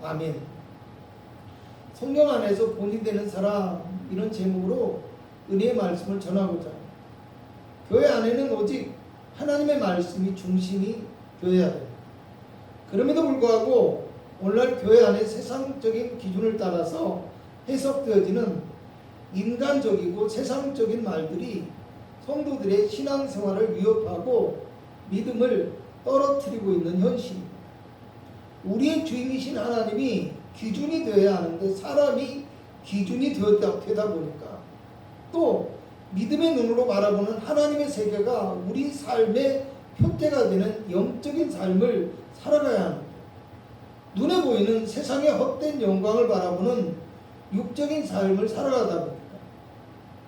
아멘. 성령 안에서 본이 되는 사람, 이런 제목으로 은혜의 말씀을 전하고자 합니다. 교회 안에는 오직 하나님의 말씀이 중심이 되어야 됩니다. 그럼에도 불구하고 오늘날 교회 안에 세상적인 기준을 따라서 해석되어지는 인간적이고 세상적인 말들이 성도들의 신앙생활을 위협하고 믿음을 떨어뜨리고 있는 현실입니다. 우리의 주인이신 하나님이 기준이 되어야 하는데 사람이 기준이 되다 보니까 또 믿음의 눈으로 바라보는 하나님의 세계가 우리 삶의 표대가 되는 영적인 삶을 살아가야 합니다. 눈에 보이는 세상의 헛된 영광을 바라보는 육적인 삶을 살아가다 보니까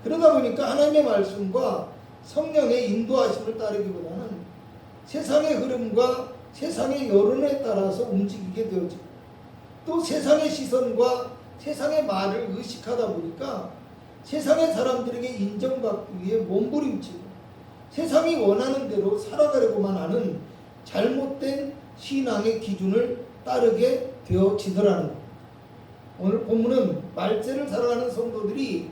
그러다 보니까 하나님의 말씀과 성령의 인도하심을 따르기보다는 세상의 흐름과 세상의 여론에 따라서 움직이게 되어지고 또 세상의 시선과 세상의 말을 의식하다 보니까 세상의 사람들에게 인정받기 위해 몸부림치고 세상이 원하는 대로 살아가려고만 하는 잘못된 신앙의 기준을 따르게 되어지더라는 겁니다. 오늘 본문은 말세를 살아가는 성도들이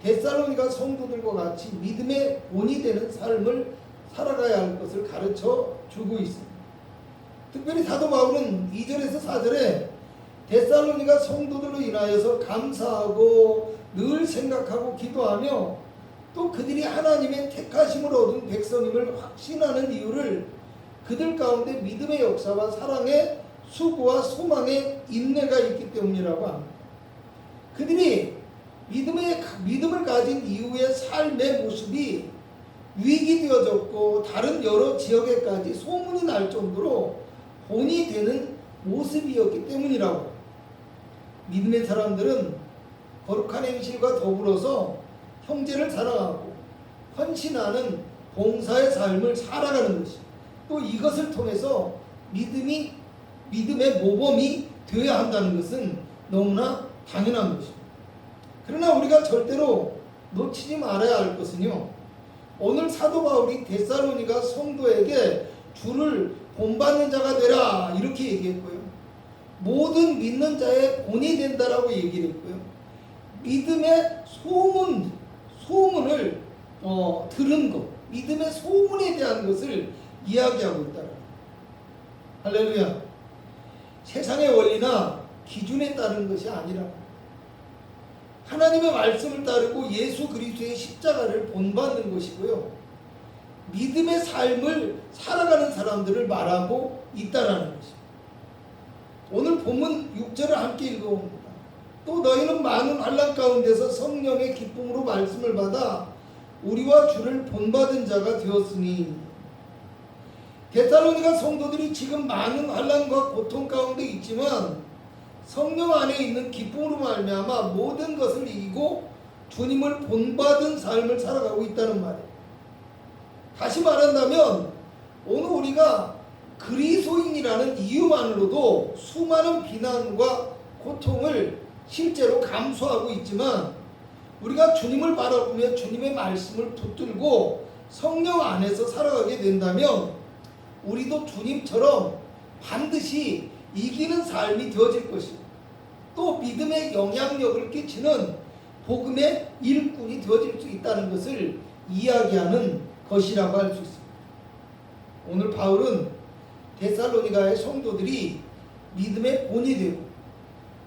데살로니가 성도들과 같이 믿음의 본이 되는 삶을 살아가야 할 것을 가르쳐 주고 있습니다. 특별히 사도 바울은 2절에서 4절에 데살로니가 성도들로 인하여서 감사하고 늘 생각하고 기도하며 또 그들이 하나님의 택하심을 얻은 백성임을 확신하는 이유를 그들 가운데 믿음의 역사와 사랑의 수고와 소망의 인내가 있기 때문이라고 합니다. 그들이 믿음을 가진 이후의 삶의 모습이 위기되어졌고 다른 여러 지역에까지 소문이 날 정도로 본이 되는 모습이었기 때문이라고 합니다. 믿음의 사람들은 거룩한 행실과 더불어서 형제를 사랑하고 헌신하는 봉사의 삶을 살아가는 것이 또 이것을 통해서 믿음의 모범이 되어야 한다는 것은 너무나 당연한 것입니다. 그러나 우리가 절대로 놓치지 말아야 할 것은요, 오늘 사도 바울이 데살로니가 성도에게 주를 본받는 자가 되라 이렇게 얘기했고요, 모든 믿는 자의 본이 된다라고 얘기를 했고요, 믿음의 소문을 들은 것, 믿음의 소문에 대한 것을 이야기하고 있다. 할렐루야. 세상의 원리나 기준에 따른 것이 아니라 하나님의 말씀을 따르고 예수 그리스도의 십자가를 본받는 것이고요, 믿음의 삶을 살아가는 사람들을 말하고 있다라는 것입니다. 오늘 본문 6절을 함께 읽어봅니다. 또 너희는 많은 환난 가운데서 성령의 기쁨으로 말씀을 받아 우리와 주를 본받은 자가 되었으니. 데살로니가 성도들이 지금 많은 환난과 고통 가운데 있지만 성령 안에 있는 기쁨으로 말미암아 모든 것을 이기고 주님을 본받은 삶을 살아가고 있다는 말이에요. 다시 말한다면 오늘 우리가 그리스도인이라는 이유만으로도 수많은 비난과 고통을 실제로 감수하고 있지만 우리가 주님을 바라보며 주님의 말씀을 붙들고 성령 안에서 살아가게 된다면 우리도 주님처럼 반드시 이기는 삶이 되어질 것이고 또 믿음의 영향력을 끼치는 복음의 일꾼이 되어질 수 있다는 것을 이야기하는 것이라고 할 수 있습니다. 오늘 바울은 데살로니가의 성도들이 믿음의 본이 되고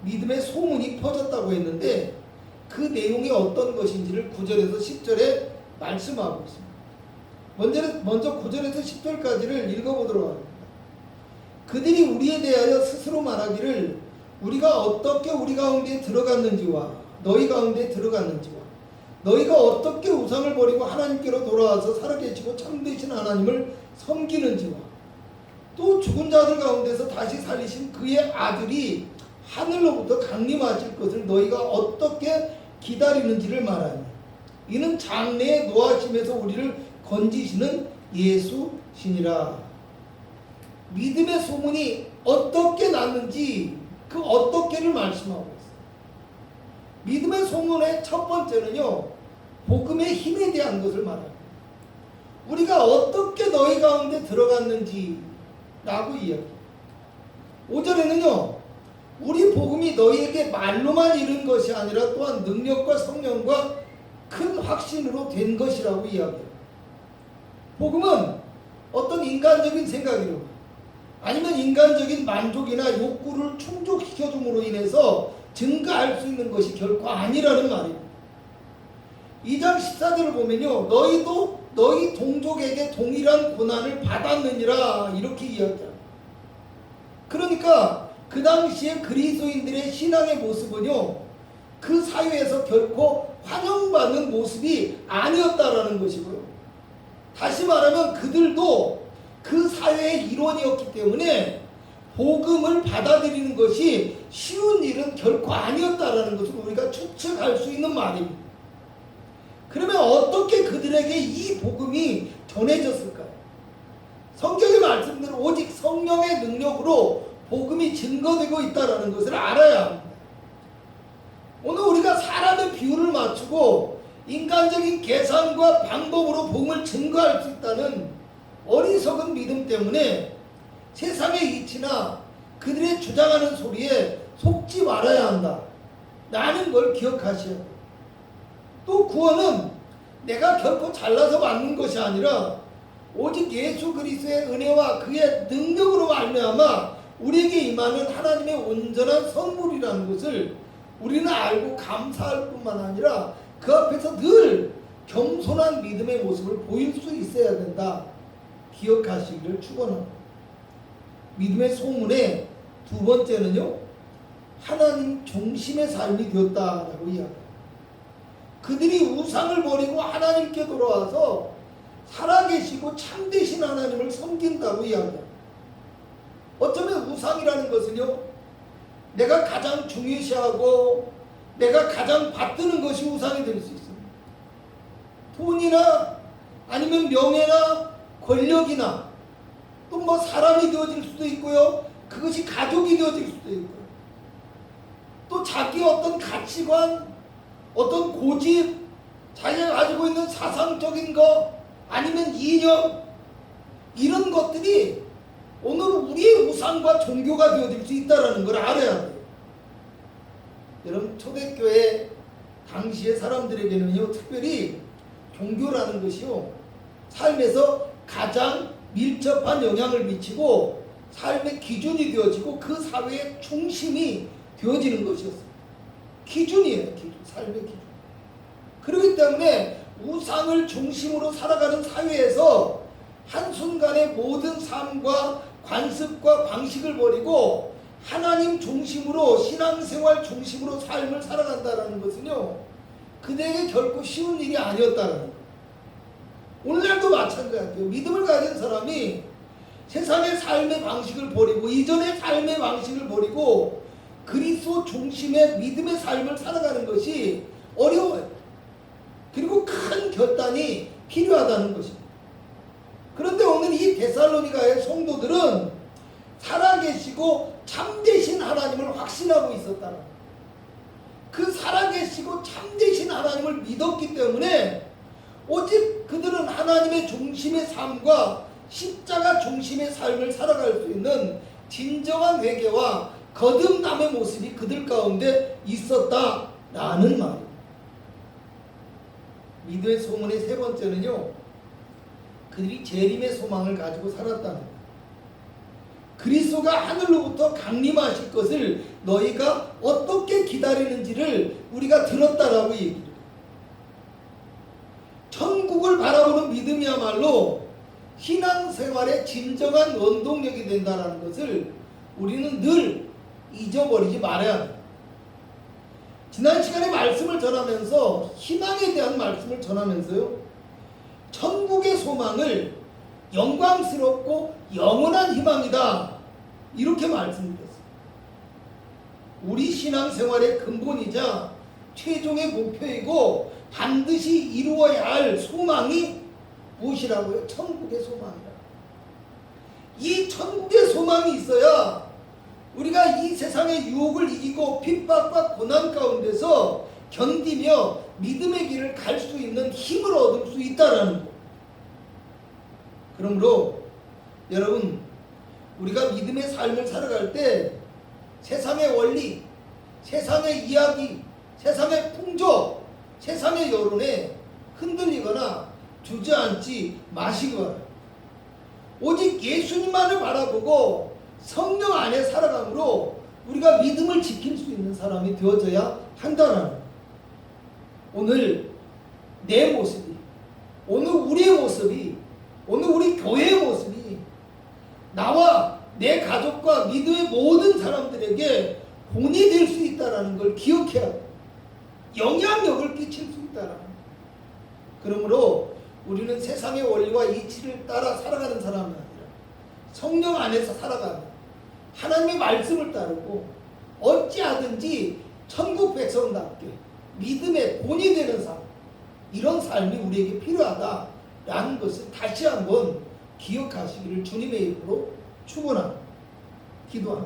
믿음의 소문이 퍼졌다고 했는데 그 내용이 어떤 것인지를 9절에서 10절에 말씀하고 있습니다. 먼저 9절에서 10절까지를 읽어보도록 하겠습니다. 그들이 우리에 대하여 스스로 말하기를 우리가 어떻게 우리 가운데 들어갔는지와 너희 가운데 들어갔는지와 너희가 어떻게 우상을 버리고 하나님께로 돌아와서 살아계시고 참되신 하나님을 섬기는지와 또 죽은 자들 가운데서 다시 살리신 그의 아들이 하늘로부터 강림하실 것을 너희가 어떻게 기다리는지를 말하니 이는 장래에 노하심에서 우리를 건지시는 예수시니라. 믿음의 소문이 어떻게 났는지 그 어떻게를 말씀하고 있어요. 믿음의 소문의 첫 번째는요, 복음의 힘에 대한 것을 말합니다. 우리가 어떻게 너희 가운데 들어갔는지 라고 이야기해요. 5절에는요 우리 복음이 너희에게 말로만 이른 것이 아니라 또한 능력과 성령과 큰 확신으로 된 것이라고 이야기해요. 복음은 어떤 인간적인 생각이로 아니면 인간적인 만족이나 욕구를 충족시켜줌으로 인해서 증가할 수 있는 것이 결코 아니라는 말입니다. 2장 14절을 보면요, 너희도 너희 동족에게 동일한 고난을 받았느니라 이렇게 이야기합니다. 그러니까 그 당시에 그리스도인들의 신앙의 모습은요, 그 사회에서 결코 환영받는 모습이 아니었다라는 것이고요. 다시 말하면 그들도 그 사회의 일원이었기 때문에 복음을 받아들이는 것이 쉬운 일은 결코 아니었다라는 것을 우리가 추측할 수 있는 말입니다. 그러면 어떻게 그들에게 이 복음이 전해졌을까요? 성경의 말씀대로 오직 성령의 능력으로 복음이 증거되고 있다는 것을 알아야 합니다. 오늘 우리가 사람의 비율을 맞추고 인간적인 계산과 방법으로 복음을 증거할 수 있다는 어리석은 믿음 때문에 세상의 이치나 그들의 주장하는 소리에 속지 말아야 한다 라는 걸 기억하셔야 돼요. 또 구원은 내가 결코 잘나서 받는 것이 아니라 오직 예수 그리스도의 은혜와 그의 능력으로 말미암아 우리에게 임하는 하나님의 온전한 선물이라는 것을 우리는 알고 감사할 뿐만 아니라 그 앞에서 늘 겸손한 믿음의 모습을 보일 수 있어야 된다 기억하시기를 축원합니다. 믿음의 소문의 두 번째는요, 하나님 중심의 삶이 되었다라고 이야기합니다. 그들이 우상을 버리고 하나님께 돌아와서 살아계시고 참되신 하나님을 섬긴다고 이야기합니다. 어쩌면 우상이라는 것은요, 내가 가장 중요시하고 내가 가장 받드는 것이 우상이 될 수 있습니다. 돈이나 아니면 명예나 권력이나 또 뭐 사람이 되어질 수도 있고요, 그것이 가족이 되어질 수도 있고요, 또 자기 어떤 가치관, 어떤 고집, 자기가 가지고 있는 사상적인 거, 아니면 이념, 이런 것들이 오늘 우리의 우상과 종교가 되어질 수 있다는 걸 알아야 돼요. 여러분, 초대교회 당시의 사람들에게는요, 특별히 종교라는 것이요, 삶에서 가장 밀접한 영향을 미치고 삶의 기준이 되어지고 그 사회의 중심이 되어지는 것이었습니다. 기준이에요, 기준, 삶의 기준. 그렇기 때문에 우상을 중심으로 살아가는 사회에서 한순간에 모든 삶과 관습과 방식을 버리고 하나님 중심으로, 신앙생활 중심으로 삶을 살아간다는 것은요, 그들에게 결코 쉬운 일이 아니었다는 거예요. 오늘날도 마찬가지예요. 믿음을 가진 사람이 세상의 삶의 방식을 버리고 이전의 삶의 방식을 버리고 그리스도 중심의 믿음의 삶을 살아가는 것이 어려워요. 그리고 큰 결단이 필요하다는 것입니다. 그런데 오늘 이 데살로니가의 성도들은 살아계시고 참되신 하나님을 확신하고 있었다는 거예요. 그 살아계시고 참되신 하나님을 믿었기 때문에 오직 그들은 하나님의 중심의 삶과 십자가 중심의 삶을 살아갈 수 있는 진정한 회개와 거듭남의 모습이 그들 가운데 있었다라는 말입니다. 믿음의 소문의 세 번째는요, 그들이 재림의 소망을 가지고 살았다는 거예요. 그리스도가 하늘로부터 강림하실 것을 너희가 어떻게 기다리는지를 우리가 들었다라고 얘기해요. 천국을 바라보는 믿음이야말로 신앙생활의 진정한 원동력이 된다는 것을 우리는 늘 잊어버리지 말아야 합니다. 지난 시간에 말씀을 전하면서, 희망에 대한 말씀을 전하면서요, 천국의 소망을 영광스럽고 영원한 희망이다 이렇게 말씀드렸습니다. 우리 신앙생활의 근본이자 최종의 목표이고 반드시 이루어야 할 소망이 무엇이라고요? 천국의 소망이다. 이 천국의 소망이 있어야 우리가 이 세상의 유혹을 이기고 핍박과 고난 가운데서 견디며 믿음의 길을 갈 수 있는 힘을 얻을 수 있다라는 것. 그러므로 여러분, 우리가 믿음의 삶을 살아갈 때 세상의 원리, 세상의 이야기, 세상의 풍조, 세상의 여론에 흔들리거나 주저앉지 마시기 바랍니다. 오직 예수님만을 바라보고 성령 안에 살아감으로 우리가 믿음을 지킬 수 있는 사람이 되어져야 한다는 거예요. 오늘 내 모습이, 오늘 우리의 모습이, 오늘 우리 교회의 모습이 나와 내 가족과 믿음의 모든 사람들에게 본이 될 수 있다는 걸 기억해야 합니다. 영향력을 끼칠 수 있다는 거예요. 그러므로 우리는 세상의 원리와 이치를 따라 살아가는 사람이 아니라 성령 안에서 살아가는 하나님의 말씀을 따르고 어찌하든지 천국 백성답게 믿음의 본이 되는 삶, 이런 삶이 우리에게 필요하다라는 것을 다시 한번 기억하시기를 주님의 이름으로 축원합니다. 기도합니다.